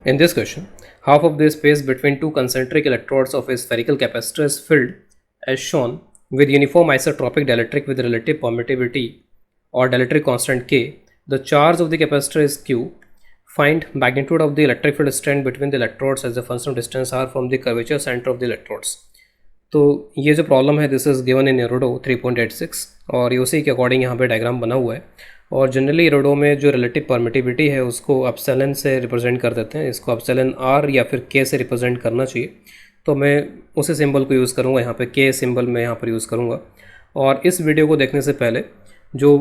In this question, half of the space between two concentric electrodes of a spherical capacitor is filled as shown with uniform isotropic dielectric with relative permittivity or dielectric constant K. The charge of the capacitor is Q. Find magnitude of the electric field strength between the electrodes as a function of distance r from the curvature center of the electrodes. तो ये जो problem है this is given in एरोडो 3.86 और ये उसी के according यहाँ पे डायग्राम बना हुआ है। और जनरली एरोडो में जो रिलेटिव परमिटिविटी है उसको एप्सिलॉन से रिप्रेजेंट कर देते हैं, इसको एप्सिलॉन आर या फिर के से रिप्रेजेंट करना चाहिए। तो मैं उसी सिंबल को यूज़ करूँगा, यहाँ पे के सिंबल मैं यहाँ पर यूज़ करूँगा। और इस वीडियो को देखने से पहले जो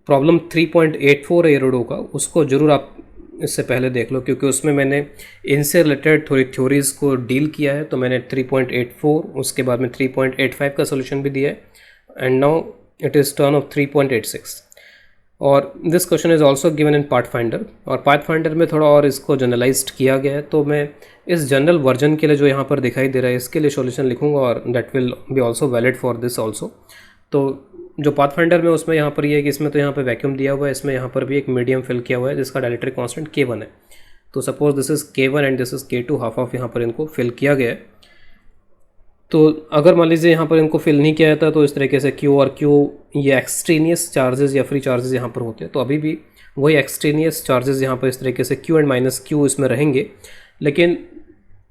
प्रॉब्लम 3.84 है एरोडो का, उसको ज़रूर आप इससे पहले देख लो, क्योंकि उसमें मैंने इनसे रिलेटेड थोड़ी थ्योरीज़ को डील किया है। तो मैंने 3.84 उसके बाद में 3.85 का सोल्यूशन भी दिया है and now it is turn off 3.86। और this question is also given in pathfinder, और पाथफाइंडर में थोड़ा और इसको जनरलाइज्ड किया गया है। तो मैं इस जनरल वर्जन के लिए जो यहाँ पर दिखाई दे रहा है इसके लिए सोल्यूशन लिखूँगा और that will be also valid for this also. तो जो पाथफाइंडर में उसमें यहाँ पर ये है कि इसमें तो यहाँ पे वैक्यूम दिया हुआ है, इसमें यहाँ पर भी एक मीडियम फिल किया हुआ है जिसका डायलेक्ट्रिक कांस्टेंट K1 है। तो suppose this is K1 and this is K2, half of यहाँ पर इनको फिल किया गया है। तो अगर मान लीजिए यहाँ पर इनको फिल नहीं किया जाता तो इस तरीके से Q और Q ये एक्सट्रेनियस चार्जेस या फ्री चार्जेस यहाँ पर होते हैं, तो अभी भी वही एक्सट्रेनियस चार्जेस यहाँ पर इस तरीके से Q एंड माइनस Q इसमें रहेंगे। लेकिन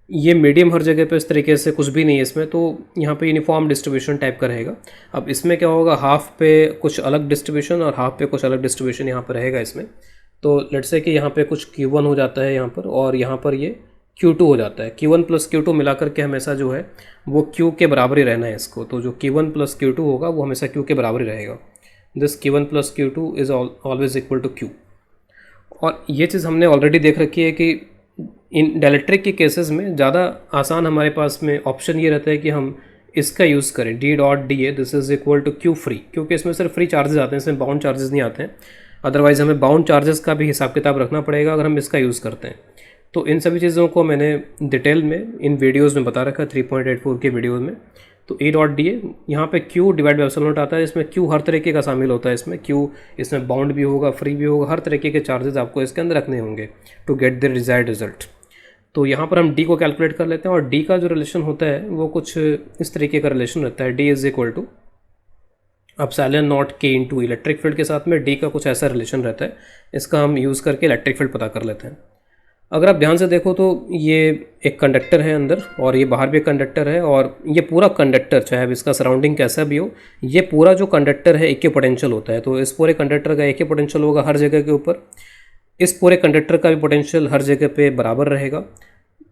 ये मीडियम हर जगह पे इस तरीके से कुछ भी नहीं है इसमें, तो यहाँ पे यूनिफॉर्म डिस्ट्रीब्यूशन टाइप का रहेगा। अब इसमें क्या होगा, हाफ पे कुछ अलग डिस्ट्रीब्यूशन और हाफ पे कुछ अलग डिस्ट्रीब्यूशन यहाँ पर रहेगा इसमें। तो लेट्स से कि यहाँ पे कुछ Q1 हो जाता है यहाँ पर और यहाँ पर ये Q2 हो जाता है। Q1 प्लस Q2 मिलाकर के हमेशा जो है वो Q के बराबर ही रहना है इसको। तो जो Q1 प्लस Q2 होगा वो हमेशा Q के बराबर ही रहेगा। This Q1 plus Q2 is always equal to Q। और ये चीज़ हमने ऑलरेडी देख रखी है कि इन डायलेक्ट्रिक के केसेस में ज़्यादा आसान हमारे पास में ऑप्शन ये रहता है कि हम इसका यूज़ करें D dot D A this is equal to Q free, क्योंकि इसमें सिर्फ फ्री चार्जेस आते हैं, इसमें बाउंड चार्जेस नहीं आते हैं। अदरवाइज़ हमें बाउंड चार्जेस का भी हिसाब किताब रखना पड़ेगा अगर हम इसका यूज़ करते हैं। तो इन सभी चीज़ों को मैंने डिटेल में इन वीडियोज़ में बता रखा है 3.84 के वीडियोज़ में। तो E डॉट डी ए यहाँ पे Q divide by epsilon not आता है, इसमें Q हर तरीके का शामिल होता है। इसमें Q इसमें बाउंड भी होगा, फ्री भी होगा, हर तरीके के चार्जेस आपको इसके अंदर रखने होंगे to get the desired result. तो यहाँ पर हम D को कैलकुलेट कर लेते हैं और D का जो रिलेशन होता है वो कुछ इस तरीके का रिलेशन रहता है। D is equal to epsilon naught K into electric field के साथ में D का कुछ ऐसा रिलेशन रहता है। इसका हम यूज़ करके इलेक्ट्रिक फील्ड पता कर लेते हैं। अगर आप ध्यान से देखो तो ये एक कंडक्टर है अंदर और ये बाहर भी एक कंडक्टर है, और ये पूरा कंडक्टर चाहे अब इसका सराउंडिंग कैसा भी हो, ये पूरा जो कंडक्टर है एक ही पोटेंशियल होता है। तो इस पूरे कंडक्टर का एक ही पोटेंशियल होगा हर जगह के ऊपर। इस पूरे कंडक्टर का भी पोटेंशियल हर जगह पे बराबर रहेगा।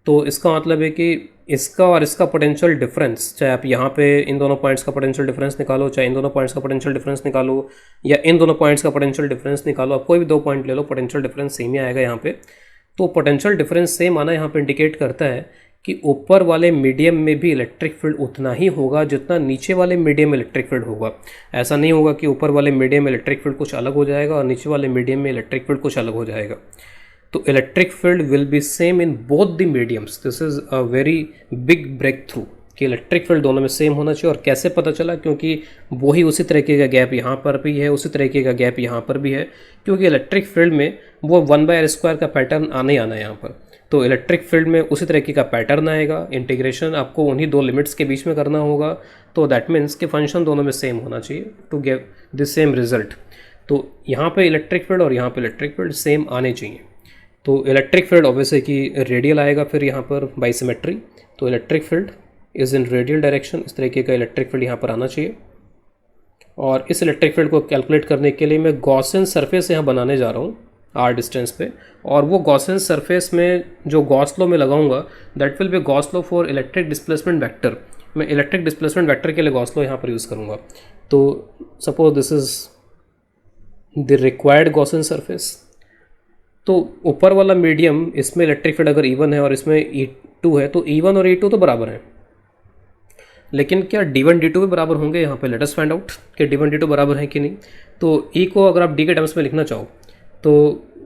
तो इसका मतलब है कि इसका और इसका पोटेंशियल डिफरेंस, चाहे आप यहाँ पे इन दोनों पॉइंट्स का पोटेंशियल डिफरेंस निकालो, चाहे इन दोनों पॉइंट्स का पोटेंशियल डिफरेंस निकालो, या इन दोनों पॉइंट्स का पोटेंशियल डिफरेंस निकालो, आप कोई भी दो पॉइंट ले लो, पोटेंशियल डिफरेंस सेम ही आएगा यहाँ पे। तो पोटेंशियल डिफरेंस सेम आना यहाँ पे इंडिकेट करता है कि ऊपर वाले मीडियम में भी इलेक्ट्रिक फील्ड उतना ही होगा जितना नीचे वाले मीडियम में इलेक्ट्रिक फील्ड होगा। ऐसा नहीं होगा कि ऊपर वाले मीडियम में इलेक्ट्रिक फील्ड कुछ अलग हो जाएगा और नीचे वाले मीडियम में इलेक्ट्रिक फील्ड कुछ अलग हो जाएगा। तो electric field will be same in both the mediums. This is a very big breakthrough कि इलेक्ट्रिक फील्ड दोनों में सेम होना चाहिए। और कैसे पता चला, क्योंकि वही उसी तरीके का गैप यहाँ पर भी है, उसी तरीके का गैप यहाँ पर भी है, क्योंकि इलेक्ट्रिक फील्ड में वो 1/r² का पैटर्न आना ही आना है यहाँ पर। तो इलेक्ट्रिक फील्ड में उसी तरीके का पैटर्न आएगा। इंटीग्रेशन आपको उन्हीं दो लिमिट्स के बीच में करना होगा। तो दैट मीन्स कि फंक्शन दोनों में सेम होना चाहिए to gave the same result. तो यहाँ पे इलेक्ट्रिक फील्ड और यहाँ पे इलेक्ट्रिक फील्ड सेम आने चाहिए। तो इलेक्ट्रिक फील्ड ऑब्वियसली कि रेडियल आएगा फिर यहाँ पर बाई सिमेट्री। तो electric field is in radial direction, इस तरीके का इलेक्ट्रिक फील्ड यहाँ पर आना चाहिए। और इस इलेक्ट्रिक फील्ड को कैलकुलेट करने के लिए मैं गॉसियन सरफेस यहाँ बनाने जा रहा हूँ r डिस्टेंस पे। और वो गॉसियन सरफेस में जो गॉस लॉ में लगाऊंगा that will be Gauss law for electric displacement vector. मैं इलेक्ट्रिक डिस्प्लेसमेंट वेक्टर के लिए गॉस लॉ यहाँ पर यूज़ करूँगा। तो suppose this is the required Gaussian surface. तो ऊपर वाला मीडियम, इसमें इलेक्ट्रिक फील्ड अगर E1 है और इसमें E2 है, तो E1 और E2 तो बराबर हैं, लेकिन क्या D1 D2 भी बराबर होंगे? यहाँ पे लेट अस फाइंड आउट कि D1 D2 बराबर है कि नहीं। तो E को अगर आप D के टर्म्स में लिखना चाहो तो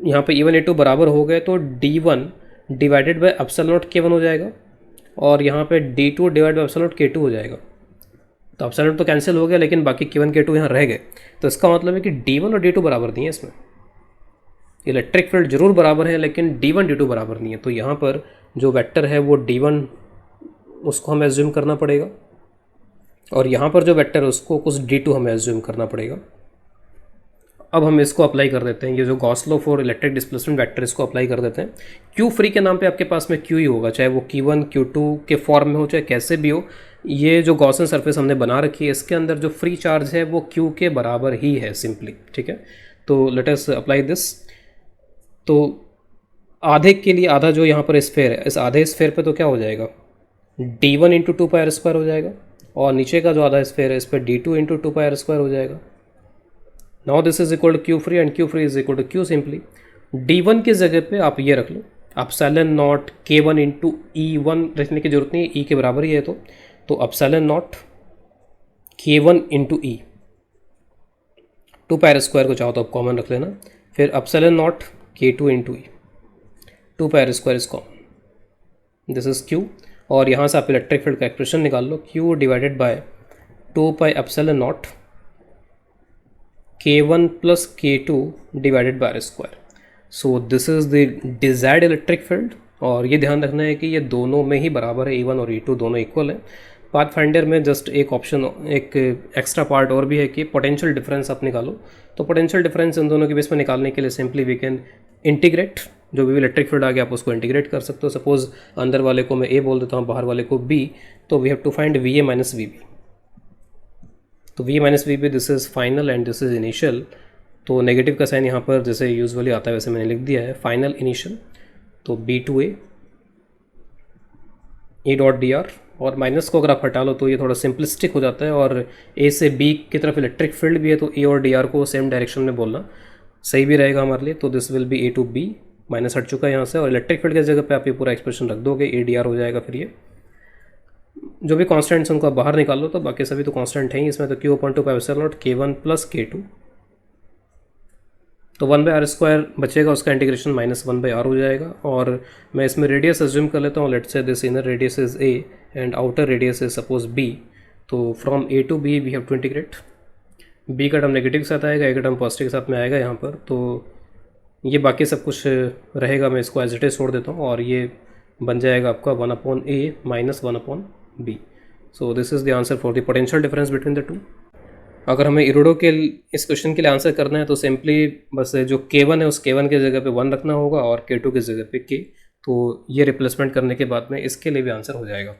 यहाँ पे E1 E2 बराबर हो गए तो D1 divided by epsilon naught K1 हो जाएगा, और यहाँ पे D2 divide by epsilon not K2 हो जाएगा। तो एप्सिलॉन नॉट तो कैंसिल हो गया, लेकिन बाकी K1 K2 यहाँ रह गए। तो इसका मतलब है कि D1 और D2 बराबर नहीं है इसमें। इलेक्ट्रिक फील्ड जरूर बराबर है लेकिन d1 d2 बराबर नहीं है, तो यहाँ पर जो वेक्टर है वो d1 उसको हमें एज्यूम करना पड़ेगा और यहाँ पर जो वेक्टर है उसको कुछ d2 हमें एज्यूम करना पड़ेगा। अब हम इसको अप्लाई कर देते हैं, ये जो Gauss law for electric displacement vector इसको अप्लाई कर देते हैं। क्यू फ्री के नाम पे आपके पास में क्यू ही होगा, चाहे वो Q1 Q2 के फॉर्म में हो चाहे कैसे भी हो। ये जो गॉसन सरफेस हमने बना रखी है इसके अंदर जो फ्री चार्ज है वो Q के बराबर ही है सिंपली, ठीक है। तो लेट अस अप्लाई दिस। तो आधे के लिए आधा जो यहाँ पर स्फेयर है, इस आधे स्फेयर पे तो क्या हो जाएगा, d1 इंटू 2πr² हो जाएगा और नीचे का जो आधा स्फेयर है इस पर d2 इंटू 2πr² हो जाएगा। Now this is equal to Q free and Q free is equal to Q simply. d1 की जगह पे आप ये रख लो epsilon naught k1 into E1 रखने की जरूरत नहीं है, E के बराबर ही है तो epsilon naught k1 into E, 2πr² को चाहो तो आप कॉमन रख लेना, फिर epsilon not k2 into E, 2πr² is common, this is Q। और यहाँ से आप इलेक्ट्रिक फील्ड का एक्सप्रेशन निकाल लो, Q divided by 2π epsilon naught k1 plus k2 divided by r²। So this is the desired electric field. और ये ध्यान रखना है कि ये दोनों में ही बराबर है, E1 और E2 दोनों इक्वल है। पाथफाइंडर में जस्ट एक ऑप्शन, एक एक्स्ट्रा पार्ट और भी है कि पोटेंशियल डिफरेंस आप निकालो। तो पोटेंशियल डिफरेंस इन दोनों के बीच में निकालने के लिए सिंपली वी कैन इंटीग्रेट, जो भी इलेक्ट्रिक फील्ड आ गया आप उसको इंटीग्रेट कर सकते हो। सपोज अंदर वाले को मैं A बोल देता हूँ, बाहर वाले को B, तो we have to find VA minus VB। तो VA minus VB this is final and this is initial. तो नेगेटिव का साइन यहाँ पर जैसे यूजुअली आता है वैसे मैंने लिख दिया है, फाइनल इनिशियल। तो B to A E dot DR, और माइनस को अगर आप हटा लो तो ये थोड़ा सिंपलिस्टिक हो जाता है और A से B की तरफ इलेक्ट्रिक फील्ड भी है तो A और DR को सेम डायरेक्शन में बोलना सही भी रहेगा हमारे लिए। तो this will be A to B, minus हट चुका है यहाँ से, और इलेक्ट्रिक फील्ड की जगह पे आप ये पूरा एक्सप्रेशन रख दोगे, ADR हो जाएगा। फिर ये जो भी कांस्टेंट्स उनको आप बाहर निकाल लो, तो बाकी सभी तो कांस्टेंट हैं ही इसमें। तो Q/2π k1 प्लस k2, तो 1/r² बचेगा, उसका इंटीग्रेशन -1/r हो जाएगा। और मैं इसमें रेडियस एज्यूम कर लेता हूँ, let's say this inner radius is A and outer radius is suppose B। तो from A to B we have to integrate. B का टर्म नेगेटिव के साथ आएगा, A का टर्म पॉजिटिव के साथ में आएगा यहाँ पर। तो ये बाकी सब कुछ रहेगा, मैं इसको एज इट इज छोड़ देता हूँ और ये बन जाएगा आपका 1/A minus 1/B। So this is the answer for the potential difference between the two. अगर हमें इरोडो के इस क्वेश्चन के लिए आंसर करना है तो सिंपली बस जो k1 है उस k1 के जगह पे 1 रखना होगा और k2 की जगह पे k, तो ये रिप्लेसमेंट करने के बाद में इसके लिए भी आंसर हो जाएगा।